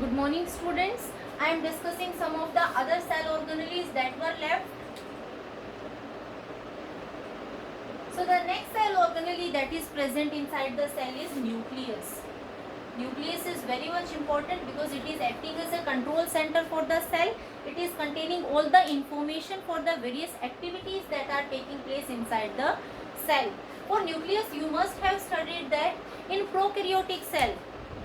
Good morning students. I am discussing some of the other cell organelles that were left. So the next cell organelle that is present inside the cell is nucleus. Nucleus is very much important because it is acting as a control center for the cell. It is containing all the information for the various activities that are taking place inside the cell. For nucleus you must have studied that in prokaryotic cell.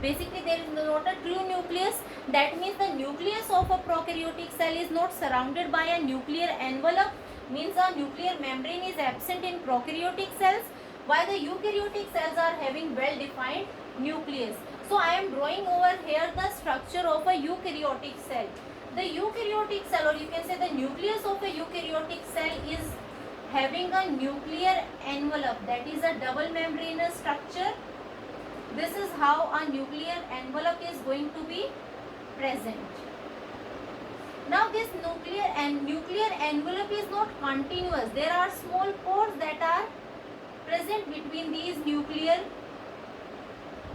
Basically there is not a true nucleus. That means the nucleus of a prokaryotic cell is not surrounded by a nuclear envelope, means a nuclear membrane is absent in prokaryotic cells, while the eukaryotic cells are having well defined nucleus. So I am drawing over here the structure of a eukaryotic cell. The eukaryotic cell, or you can say the nucleus of a eukaryotic cell, is having a nuclear envelope, that is a double membranous structure. This is how a nuclear envelope is going to be present. Now this nuclear envelope is not continuous. There are small pores that are present between these nuclear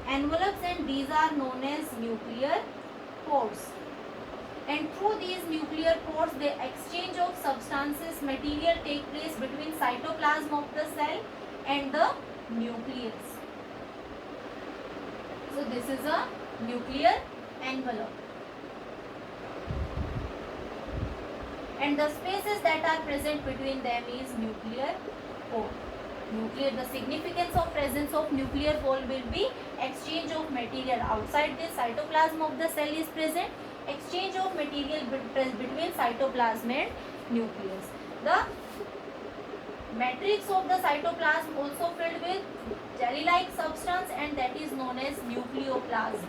envelopes, and these are known as nuclear pores. And through these nuclear pores, the exchange of substances, material take place between cytoplasm of the cell and the nucleus. So this is a nuclear envelope. And the spaces that are present between them is nuclear pore. The significance of presence of nuclear pore will be exchange of material outside the cytoplasm of the cell is present, exchange of material between cytoplasm and nucleus. The matrix of the cytoplasm also filled with jelly-like substance, and that is known as nucleoplasm.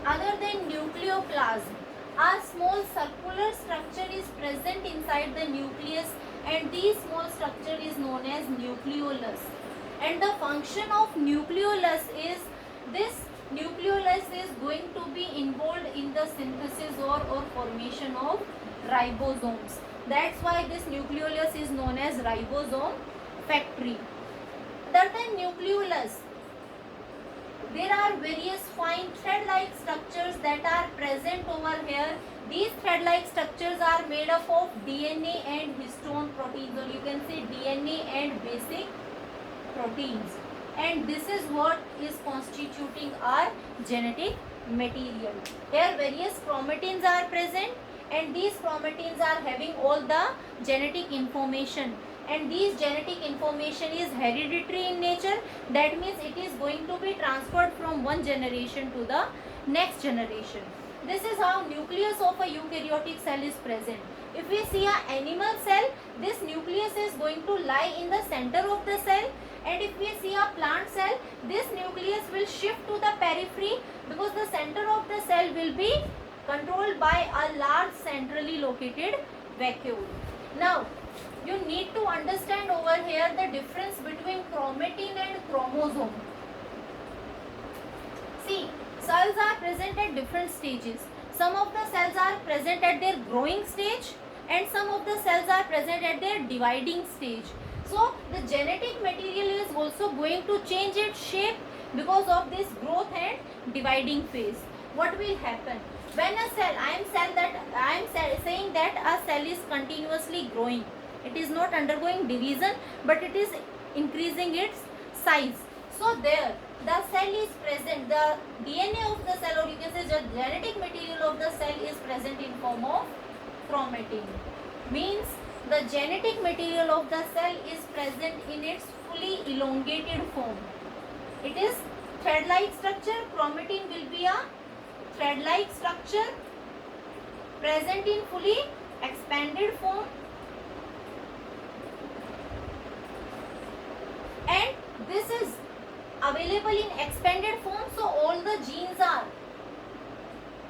Other than nucleoplasm, a small circular structure is present inside the nucleus, and this small structure is known as nucleolus. And the function of nucleolus is, this nucleolus is going to be involved in the synthesis or formation of ribosomes. That's why this nucleolus is known as ribosome factory. Other than nucleolus, there are various fine thread-like structures that are present over here. These thread-like structures are made up of DNA and histone proteins, or you can say DNA and basic proteins. And this is what is constituting our genetic material. Here various chromatins are present, and these chromatins are having all the genetic information. And this genetic information is hereditary in nature. That means it is going to be transferred from one generation to the next generation. This is how nucleus of a eukaryotic cell is present. If we see an animal cell, this nucleus is going to lie in the center of the cell. And if we see a plant cell, this nucleus will shift to the periphery because the center of the cell will be controlled by a large centrally located vacuole. Now, you need to understand over here the difference between chromatin and chromosome. See, cells are present at different stages. Some of the cells are present at their growing stage, and some of the cells are present at their dividing stage. So, the genetic material is also going to change its shape because of this growth and dividing phase. What will happen? When a cell, I am saying that a cell is continuously growing. It is not undergoing division, but it is increasing its size. So there, the cell is present, the DNA of the cell, or you can say the genetic material of the cell is present in form of chromatin. Means the genetic material of the cell is present in its fully elongated form. It is thread-like structure. Chromatin will be a thread-like structure present in fully expanded form. And this is available in expanded form, so all the genes are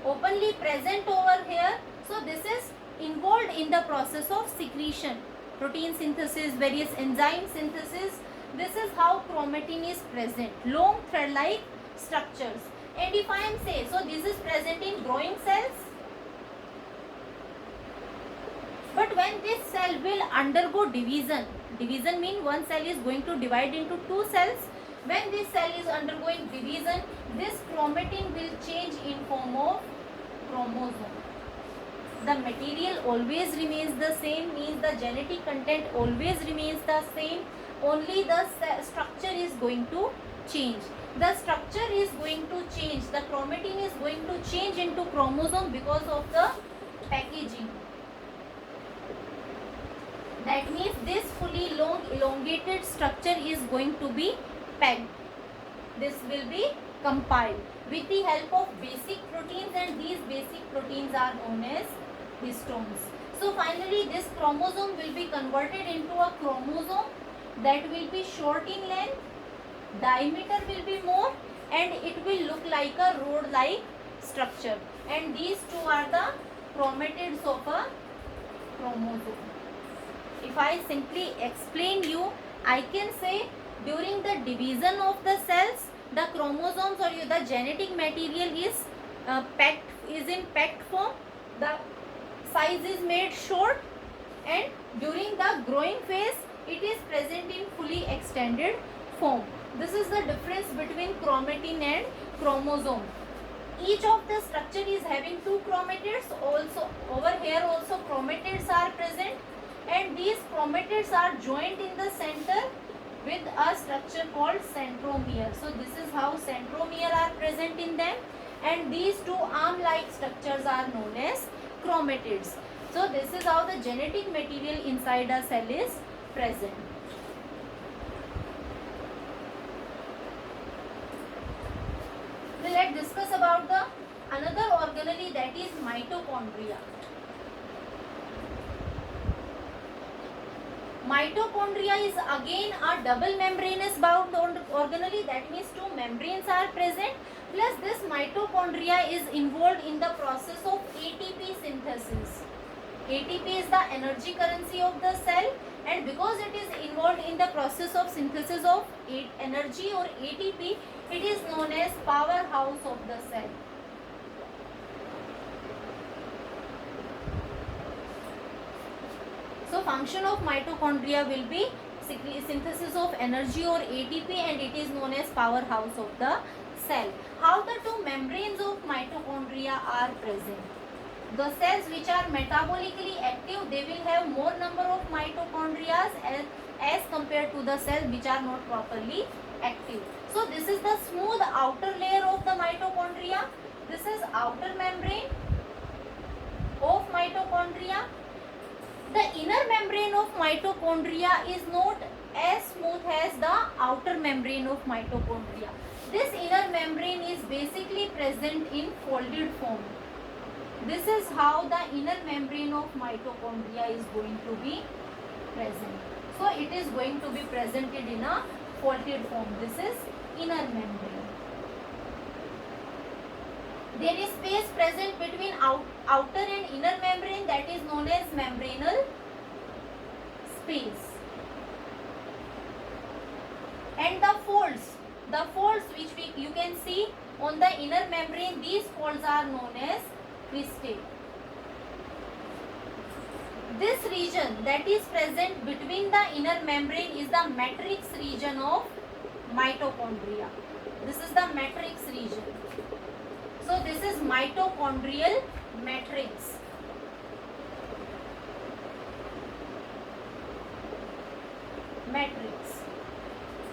openly present over here. So this is involved in the process of secretion, protein synthesis, various enzyme synthesis. This is how chromatin is present, long thread-like structures. And if I am say, so this is present in growing cells, but when this cell will undergo division, division means one cell is going to divide into two cells. When this cell is undergoing division, this chromatin will change in form of chromosome. The material always remains the same, means the genetic content always remains the same, only the structure is going to change. The structure is going to change, the chromatin is going to change into chromosome because of the packaging. That means this fully long elongated structure is going to be packed. This will be compiled with the help of basic proteins, and these basic proteins are known as histones. So finally this chromosome will be converted into a chromosome that will be short in length, diameter will be more, and it will look like a rod like structure, and these two are the chromatids of a chromosome. If I simply explain you, I can say during the division of the cells, the chromosomes or the genetic material is in packed form, the size is made short, and during the growing phase it is present in fully extended form. This is the difference between chromatin and chromosome. Each of the structure is having two chromatids. Also over here also chromatids are present, and these chromatids are joined in the center with a structure called centromere. So this is how centromere are present in them, and these two arm like structures are known as chromatids. So this is how the genetic material inside a cell is present. Let's discuss about the another organelle, that is mitochondria. Mitochondria is again a double membranous bound organelle, that means two membranes are present, plus this mitochondria is involved in the process of ATP synthesis. ATP is the energy currency of the cell, and because it is involved in the process of synthesis of energy or ATP, it is known as powerhouse of the cell. So function of mitochondria will be synthesis of energy or ATP, and it is known as powerhouse of the cell. How the two membranes of mitochondria are present? The cells which are metabolically active, they will have more number of mitochondria as compared to the cells which are not properly active. So this is the smooth outer layer of the mitochondria. This is outer membrane of mitochondria. The inner membrane of mitochondria is not as smooth as the outer membrane of mitochondria. This inner membrane is basically present in folded form. This is how the inner membrane of mitochondria is going to be present. So it is going to be presented in a folded form. This is inner membrane. There is space present between outer and inner membrane, that is known as membranal space. And the folds which you can see on the inner membrane, these folds are known as cristae. This region that is present between the inner membrane is the matrix region of mitochondria. This is the matrix region. So this is mitochondrial matrix.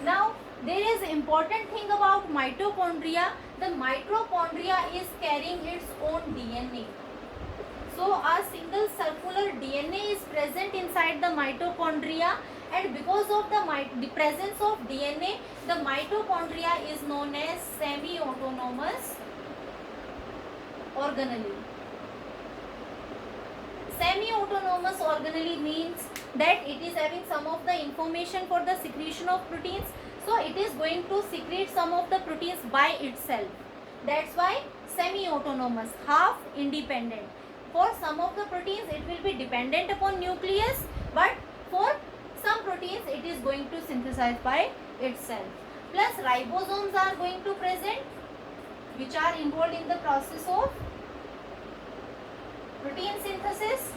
Now there is important thing about mitochondria. The mitochondria is carrying its own DNA. So a single circular DNA is present inside the mitochondria, and because of the presence of DNA, the mitochondria is known as semi-autonomous organelle. Semi-autonomous organelle means that it is having some of the information for the secretion of proteins. So it is going to secrete some of the proteins by itself. That's why semi-autonomous, half independent. For some of the proteins it will be dependent upon nucleus, but for some proteins it is going to synthesize by itself. Plus ribosomes are going to present, which are involved in the process of protein synthesis.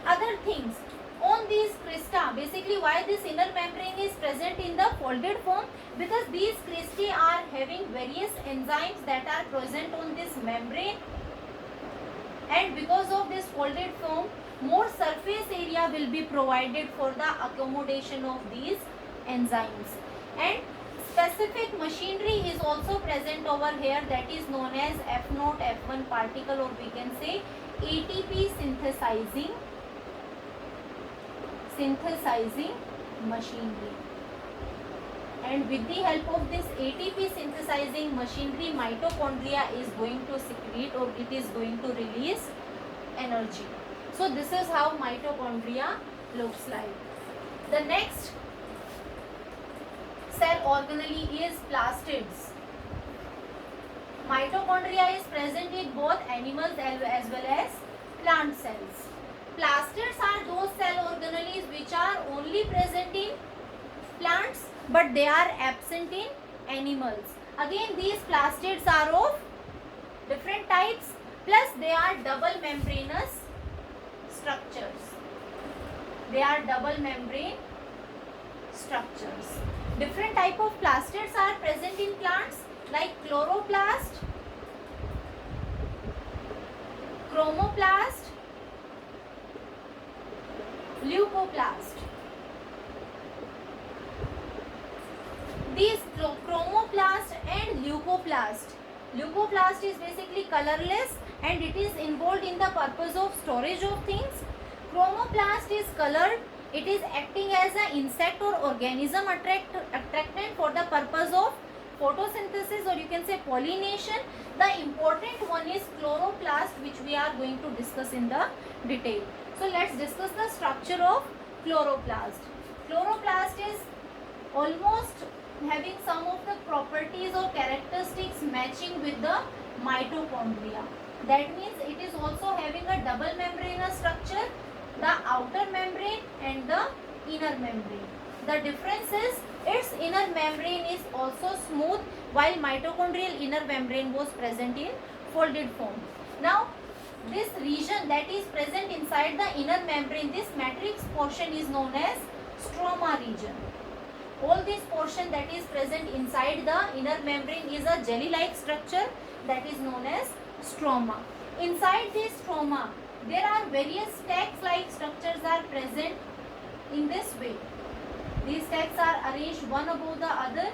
Other things on these crista, basically why this inner membrane is present in the folded form? Because these cristae are having various enzymes that are present on this membrane, and because of this folded form, more surface area will be provided for the accommodation of these enzymes. And specific machinery is also present over here, that is known as F0, F1 particle, or we can say ATP synthesizing machinery. And with the help of this ATP synthesizing machinery, mitochondria is going to secrete, or it is going to release energy. So this is how mitochondria looks like. The next cell organelle is plastids. Mitochondria is present in both animals as well as plant cells. Plastids are those cell organelles which are only present in plants, but they are absent in animals. Again, these plastids are of different types, plus they are double membranous structures. They are double membrane structures. Different type of plastids are present in plants like chloroplast, chromoplast, leucoplast. These chromoplast and leucoplast. Leucoplast is basically colorless and it is involved in the purpose of storage of things. Chromoplast is colored. It is acting as an insect or organism attractant for the purpose of photosynthesis, or you can say pollination. The important one is chloroplast, which we are going to discuss in the detail. So let's discuss the structure of chloroplast. Chloroplast is almost having some of the properties or characteristics matching with the mitochondria. That means it is also having a double membranous structure, the outer membrane and the inner membrane. The difference is its inner membrane is also smooth, while mitochondrial inner membrane was present in folded form. Now this region that is present inside the inner membrane, this matrix portion is known as stroma region. All this portion that is present inside the inner membrane is a jelly-like structure that is known as stroma. Inside this stroma, there are various stacks-like structures are present in this way. These stacks are arranged one above the other.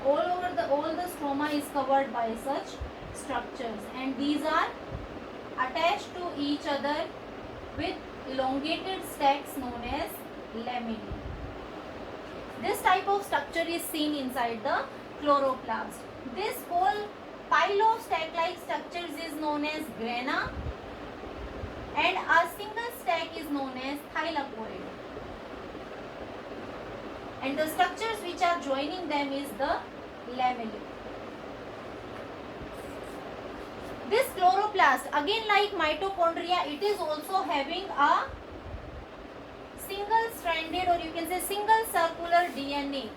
All the stroma is covered by such structures, and these are attached to each other with elongated stacks known as lamellae. This type of structure is seen inside the chloroplast. This whole pile of stack-like structures is known as grana, and a single stack is known as thylakoid. And the structures which are joining them is the lamellae. This chloroplast, again like mitochondria, it is also having a single-stranded, or you can say single circular DNA.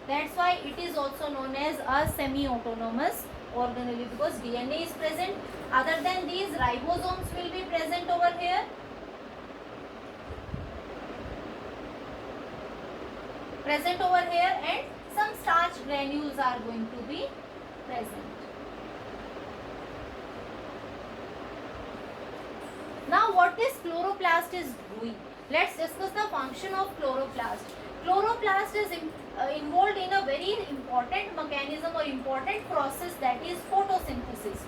That's why it is also known as a semi-autonomous organelle, because DNA is present. Other than these, ribosomes will be present over here. And some starch granules are going to be present. Now what this chloroplast is doing? Let's discuss the function of chloroplast. Chloroplast is involved in a very important mechanism or important process, that is photosynthesis.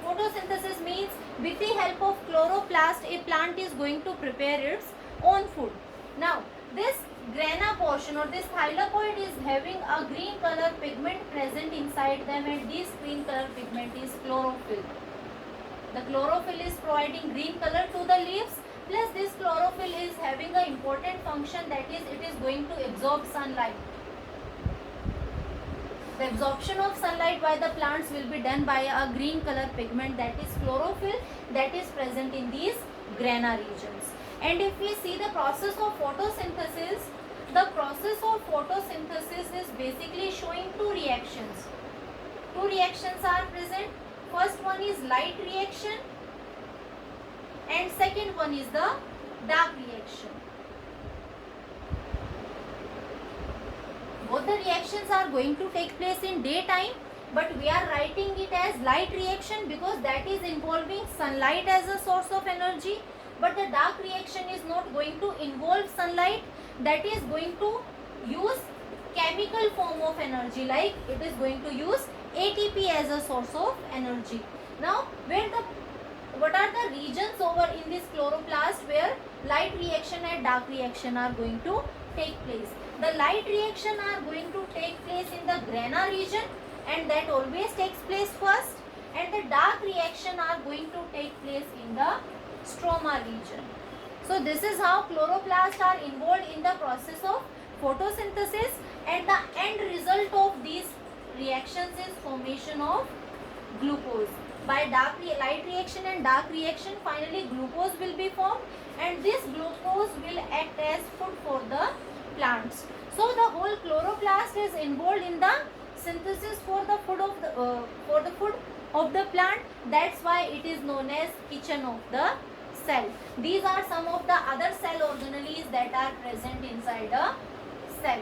Photosynthesis means with the help of chloroplast, a plant is going to prepare its own food. Now this grana portion or this thylakoid is having a green color pigment present inside them, and this green color pigment is chlorophyll. The chlorophyll is providing green color to the leaves, plus this chlorophyll is having an important function, that is it is going to absorb sunlight. The absorption of sunlight by the plants will be done by a green color pigment, that is chlorophyll, that is present in these grana regions. And if we see the process of photosynthesis, the process of photosynthesis is basically showing two reactions. Two reactions are present. First one is light reaction and second one is the dark reaction. Both the reactions are going to take place in daytime, but we are writing it as light reaction because that is involving sunlight as a source of energy. But the dark reaction is not going to involve sunlight, that is going to use chemical form of energy, like it is going to use ATP as a source of energy. Now, what are the regions over in this chloroplast where light reaction and dark reaction are going to take place? The light reaction are going to take place in the grana region, and that always takes place first, and the dark reaction are going to take place in the stroma region. So this is how chloroplasts are involved in the process of photosynthesis, and the end result of these reactions is formation of glucose. By light reaction and dark reaction, finally glucose will be formed, and this glucose will act as food for the plants. So the whole chloroplast is involved in the synthesis for the food of the plant. That's why it is known as kitchen of the cell. These are some of the other cell organelles that are present inside a cell.